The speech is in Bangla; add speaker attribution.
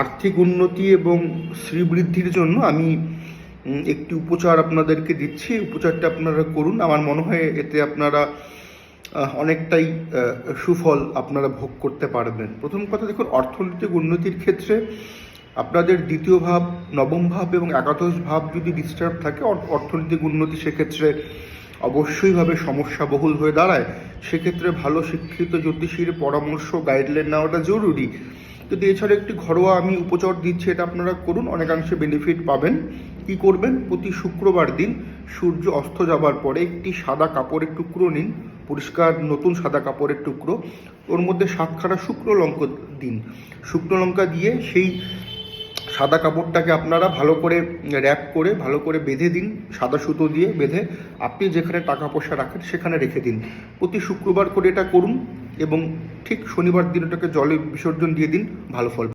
Speaker 1: আর্থিক উন্নতি এবং শ্রীবৃদ্ধির জন্য আমি একটি উপচার আপনাদেরকে দিচ্ছি। উপচারটা আপনারা করুন, আমার মনে হয় এতে আপনারা অনেকটাই সুফল আপনারা ভোগ করতে পারবেন। প্রথম কথা দেখুন, অর্থনৈতিক উন্নতির ক্ষেত্রে আপনাদের দ্বিতীয় ভাব, নবম ভাব এবং একাদশ ভাব যদি ডিস্টার্ব থাকে, অর্থনৈতিক উন্নতি সেক্ষেত্রে অবশ্যইভাবে সমস্যাবহুল হয়ে দাঁড়ায়। সেক্ষেত্রে ভালো শিক্ষিত জ্যোতিষীর পরামর্শ, গাইডলাইন নেওয়াটা জরুরি। কিন্তু এছাড়া একটি ঘরোয়া আমি উপচার দিচ্ছি, এটা আপনারা করুন, অনেকাংশে বেনিফিট পাবেন। কি করবেন, প্রতি শুক্রবার দিন সূর্য অস্ত যাবার পরে একটি সাদা কাপড়ের টুকরো নিন, পরিষ্কার নতুন সাদা কাপড়ের টুকরো, ওর মধ্যে 7খানা শুকনো লঙ্কা দিন। শুকনো লঙ্কা দিয়ে সেই সাদা কাপড়টাকে আপনারা ভালো করে র্যাপ করে ভালো করে বেঁধে দিন, সাদা সুতো দিয়ে বেঁধে আপনি যেখানে টাকা পয়সা রাখেন সেখানে রেখে দিন। প্রতি শুক্রবার করে এটা করুন এবং ঠিক শনিবার দিন ওটাকে জলে বিসর্জন দিয়ে দিন, ভালো ফল।